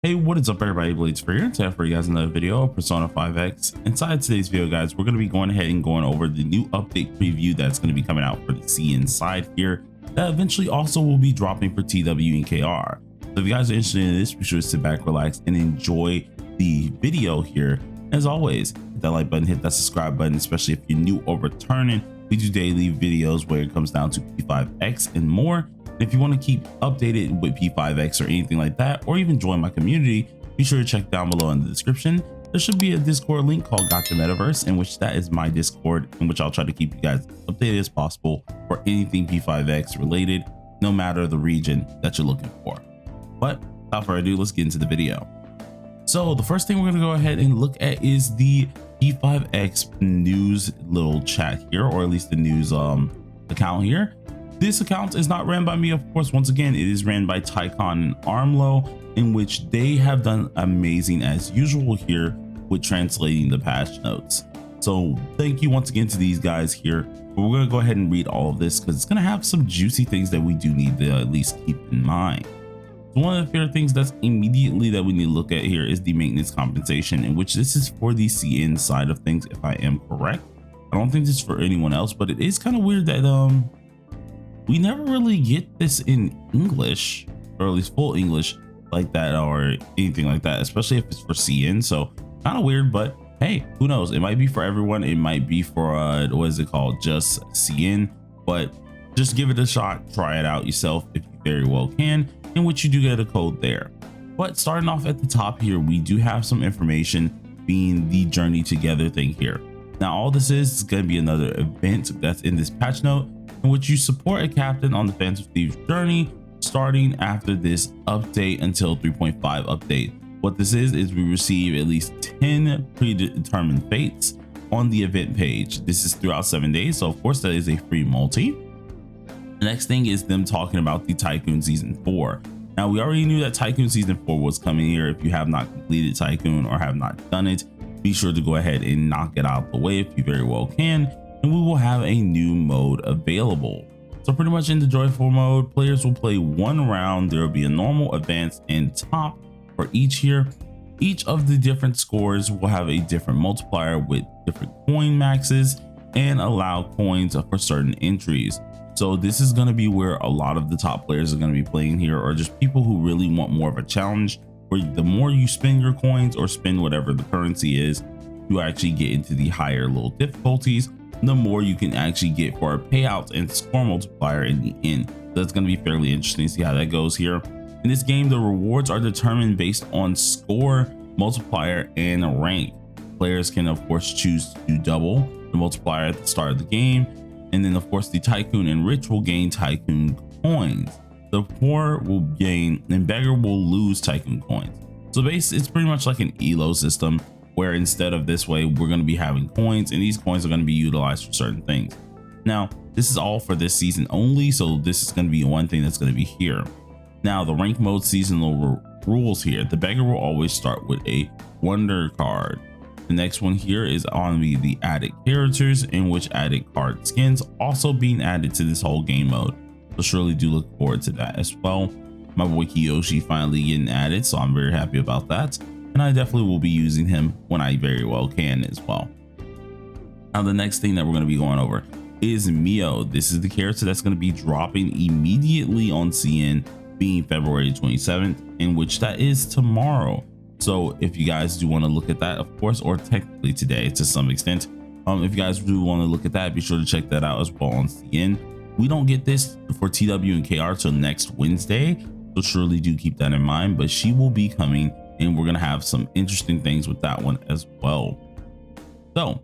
Hey, what is up everybody, Blades for here. Today for you guys another video of Persona 5X. Inside today's video guys, we're going to be going ahead and going over the new update preview that's going to be coming out for the CN side here that eventually also will be dropping for TW and KR. So if you guys are interested in this, be sure to sit back, relax, and enjoy the video here. As always, hit that like button, hit that subscribe button, especially if you're new or returning. We do daily videos where it comes down to P5X and more. If you want to keep updated with P5X or anything like that, or even join my community, be sure to check down below in the description. There should be a Discord link called Gotcha Metaverse, in which that is my Discord, in which I'll try to keep you guys updated as possible for anything P5X related, no matter the region that you're looking for. But without further ado, let's get into the video. So the first thing we're going to go ahead and look at is the P5X news little chat here, or at least the news account here. This account is not ran by me, of course. Once again, it is ran by Tycon and Armlow, in which they have done amazing as usual here with translating the patch notes. So thank you once again to these guys here. But we're going to go ahead and read all of this because it's going to have some juicy things that we do need to at least keep in mind. So one of the fair things that's immediately that we need to look at here is the maintenance compensation, in which this is for the CN side of things, if I am correct. I don't think this is for anyone else, but it is kind of weird that we never really get this in English, or at least full English like that, or anything like that, especially if it's for CN. So kind of weird, but hey, who knows? It might be for everyone. It might be for what is it called, just CN, but just give it a shot, try it out yourself if you very well can, in which you do get a code there. But starting off at the top here, we do have some information being the journey together thing here. Now all this is going to be another event that's in this patch note, in which you support a captain on the Phantom Thieves journey starting after this update until 3.5 update. What this is we receive at least 10 predetermined fates on the event page. This is throughout 7 days, so of course that is a free multi. The next thing is them talking about the Tycoon Season 4. Now we already knew that Tycoon Season 4 was coming here. If you have not completed Tycoon or have not done it, be sure to go ahead and knock it out of the way if you very well can, and we will have a new mode available. So pretty much in the joyful mode, players will play one round. There will be a normal, advanced, and top for each here. Each of the different scores will have a different multiplier with different coin maxes and allow coins for certain entries. So this is going to be where a lot of the top players are going to be playing here, or just people who really want more of a challenge, where the more you spend your coins or spend whatever the currency is, you actually get into the higher little difficulties, the more you can actually get for a payout and score multiplier in the end. So that's going to be fairly interesting to see how that goes here. In this game, the rewards are determined based on score, multiplier, and rank. Players can of course choose to double the multiplier at the start of the game, and then of course the Tycoon and Rich will gain Tycoon coins. The poor will gain and beggar will lose Tycoon coins. So it's pretty much like an elo system, where instead of this way, we're going to be having coins, and these coins are going to be utilized for certain things. Now, this is all for this season only, so this is going to be one thing that's going to be here. Now, the rank mode seasonal rules here. The beggar will always start with a wonder card. The next one here is on the added characters, in which added card skins also being added to this whole game mode. So surely do look forward to that as well. My boy Kiyoshi finally getting added, so I'm very happy about that. And I definitely will be using him when I very well can as well. Now the next thing that we're going to be going over is Mio. This is the character that's going to be dropping immediately on CN, being February 27th, in which that is tomorrow. So if you guys do want to look at that, of course, or technically today to some extent, if you guys do want to look at that, be sure to check that out as well on CN. We don't get this for TW and KR till next Wednesday, so surely do keep that in mind, but she will be coming, and we're going to have some interesting things with that one as well. So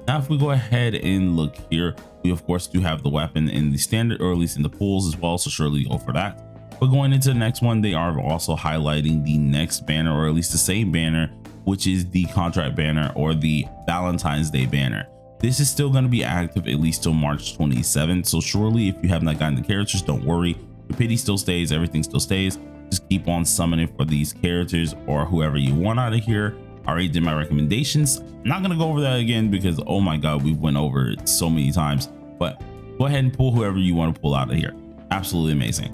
now if we go ahead and look here, we of course do have the weapon in the standard, or at least in the pools as well, so surely go for that. But going into the next one, they are also highlighting the next banner, or at least the same banner, which is the contract banner, or the Valentine's Day banner. This is still going to be active at least till March 27th, so surely if you have not gotten the characters, don't worry, your pity still stays, everything still stays. Just keep on summoning for these characters or whoever you want out of here. I already did my recommendations. I'm not going to go over that again because, oh my god, we went over it so many times. But go ahead and pull whoever you want to pull out of here. Absolutely amazing.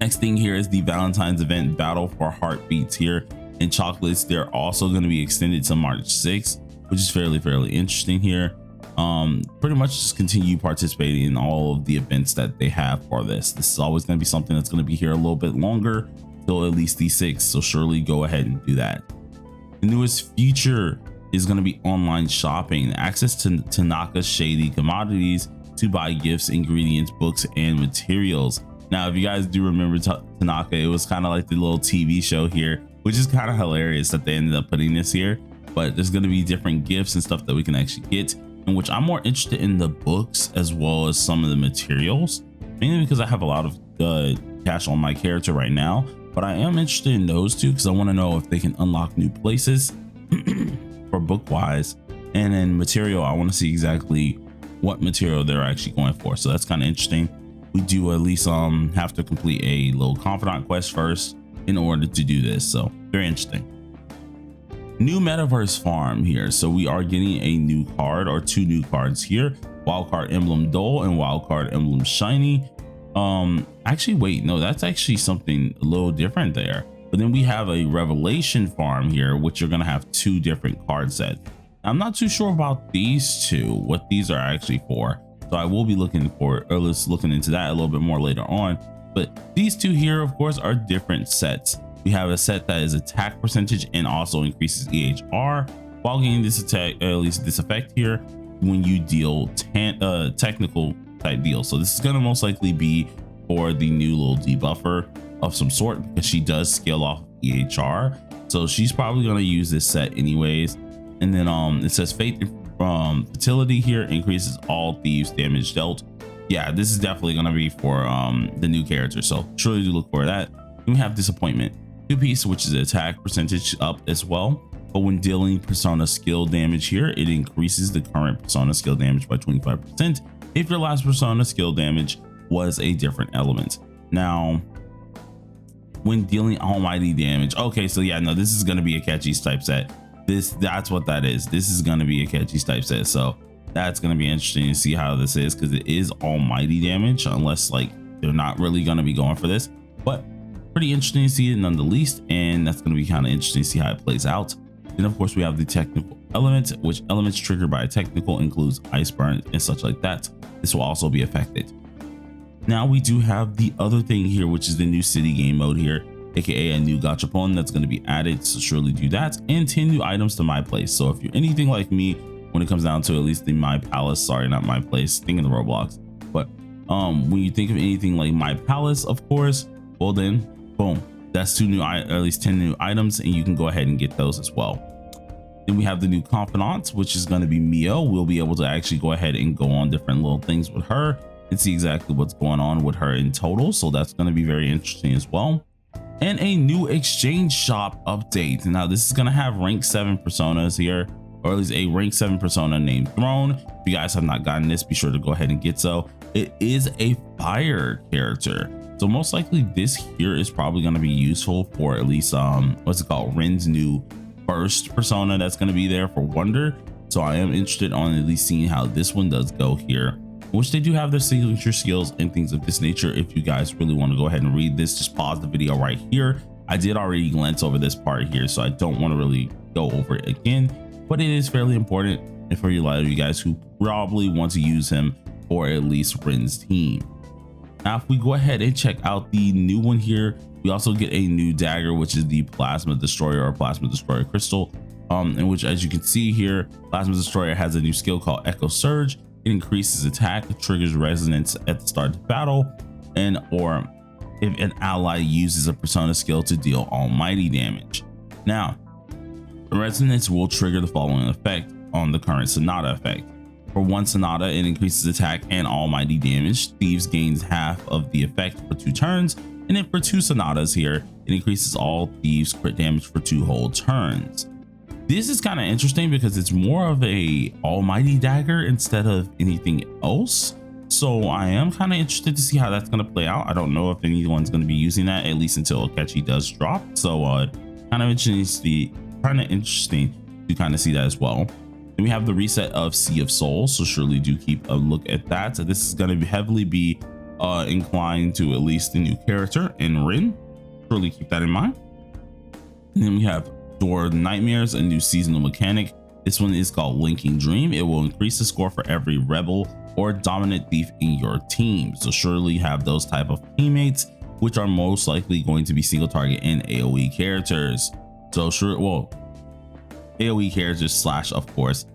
Next thing here is the Valentine's event Battle for Heartbeats here, and chocolates. They're also going to be extended to March 6th, which is fairly interesting here. Pretty much just continue participating in all of the events that they have for this. This is always going to be something that's going to be here a little bit longer, till at least the 6th, so surely go ahead and do that. The newest feature is going to be online shopping, access to Tanaka's shady commodities to buy gifts, ingredients, books, and materials. Now, if you guys do remember Tanaka, it was kind of like the little TV show here, which is kind of hilarious that they ended up putting this here. But there's going to be different gifts and stuff that we can actually get, in which I'm more interested in the books as well as some of the materials, mainly because I have a lot of cash on my character right now. But I am interested in those two because I want to know if they can unlock new places for book wise, and then material. I want to see exactly what material they're actually going for. So that's kind of interesting. We do at least have to complete a little confidant quest first in order to do this. So very interesting. New metaverse farm here. So we are getting a new card, or two new cards here: wildcard emblem dull and wildcard emblem shiny. Actually, wait, no, that's actually something a little different there. But then we have a revelation farm here, which you're gonna have two different card sets. I'm not too sure about these two, what these are actually for. So I will be looking into that a little bit more later on. But these two here, of course, are different sets. We have a set that is attack percentage and also increases EHR, while getting this attack, at least this effect here, when you deal technical type deal. So this is going to most likely be for the new little debuffer of some sort, because she does scale off EHR. So she's probably going to use this set anyways. And then it says Fate Fertility here increases all thieves damage dealt. Yeah, this is definitely going to be for the new character, so surely do look for that. Then we have Disappointment 2-piece, which is attack percentage up as well, but when dealing persona skill damage here, it increases the current persona skill damage by 25% if your last persona skill damage was a different element. Now, when dealing almighty damage, okay, so yeah, no, this is going to be a catchy type set. That's what that is. This is going to be a catchy type set, so that's going to be interesting to see how this is, because it is almighty damage, unless like they're not really going to be going for this. But pretty interesting to see it none the least, and that's going to be kind of interesting to see how it plays out. Then of course we have the technical element, which elements triggered by a technical includes ice burn and such like that. This will also be affected. Now we do have the other thing here, which is the new city game mode here, aka a new gachapon that's going to be added, so surely do that, and 10 new items to my place. So if you're anything like me when it comes down to at least the my palace, sorry, not my place, thinking of Roblox, but when you think of anything like my palace, of course, well then boom, that's 2 new, at least 10 new items, and you can go ahead and get those as well. Then we have the new confidant, which is going to be Mio. We'll be able to actually go ahead and go on different little things with her and see exactly what's going on with her in total, so that's going to be very interesting as well. And a new exchange shop update. Now this is going to have rank 7 personas here, or at least a rank 7 persona named Throne. If you guys have not gotten this, be sure to go ahead and get so. It is a fire character, so most likely this here is probably going to be useful for at least what's it called, Ren's new burst persona that's going to be there for Wonder. So I am interested on at least seeing how this one does go here, which they do have their signature skills and things of this nature. If you guys really want to go ahead and read this, just pause the video right here. I did already glance over this part here, so I don't want to really go over it again, but it is fairly important, and for a lot of you guys who probably want to use him for at least Ren's team. Now if we go ahead and check out the new one here, we also get a new dagger, which is the Plasma Destroyer, or Plasma Destroyer Crystal, in which, as you can see here, Plasma Destroyer has a new skill called Echo Surge. It increases attack, triggers resonance at the start of battle, and or if an ally uses a persona skill to deal almighty damage. Now, resonance will trigger the following effect on the current Sonata effect. For 1 Sonata, it increases attack and almighty damage. Thieves gains half of the effect for 2 turns, and then for 2 Sonatas here, it increases all thieves crit damage for 2 whole turns. This is kind of interesting because it's more of a almighty dagger instead of anything else. So I am kind of interested to see how that's going to play out. I don't know if anyone's going to be using that, at least until Akechi does drop. So kind of interesting to kind of see that as well. Then we have the reset of Sea of Souls, so surely do keep a look at that. So this is going to heavily be inclined to at least the new character in Rin. Surely keep that in mind. And then we have Door Nightmares, a new seasonal mechanic. This one is called Linking Dream. It will increase the score for every rebel or dominant thief in your team. So surely have those type of teammates, which are most likely going to be single target and AoE characters. So sure, well, AoE characters slash, of course,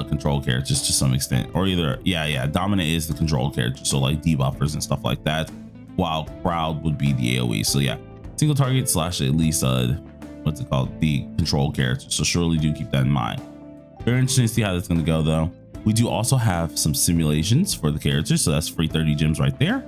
control characters to some extent, or either, yeah, dominant is the control character, so like debuffers and stuff like that, while crowd would be the AoE. So yeah, single target slash at least what's it called, the control character. So surely do keep that in mind. Very interesting to see how that's going to go though. We do also have some simulations for the characters, so that's free 30 gems right there.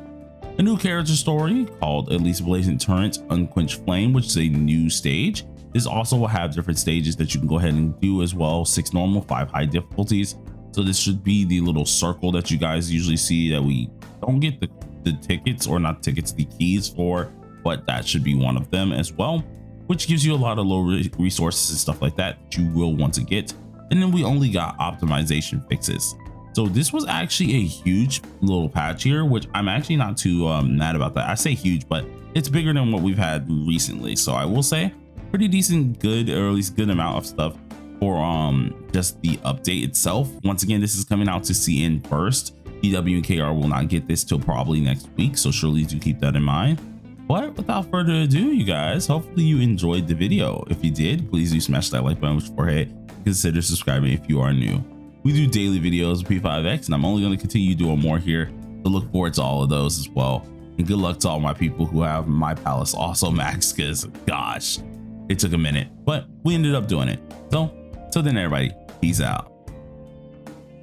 A new character story called At Least Blazing Torrent Unquenched Flame, which is a new stage. This also will have different stages that you can go ahead and do as well. 6 normal, 5 high difficulties. So this should be the little circle that you guys usually see that we don't get the tickets, or not tickets, the keys for, but that should be one of them as well, which gives you a lot of low resources and stuff like that you will want to get. And then we only got optimization fixes. So this was actually a huge little patch here, which I'm actually not too mad about that. I say huge, but it's bigger than what we've had recently. So I will say pretty decent, good, or at least good amount of stuff for just the update itself. Once again, this is coming out to CN first. DW and KR will not get this till probably next week, so surely do keep that in mind. But without further ado, you guys, hopefully you enjoyed the video. If you did, please do smash that like button before consider subscribing if you are new. We do daily videos of P5X, and I'm only going to continue doing more here, so look forward to all of those as well. And good luck to all my people who have my palace also maxed, because gosh, it took a minute, but we ended up doing it. So till then, everybody, peace out.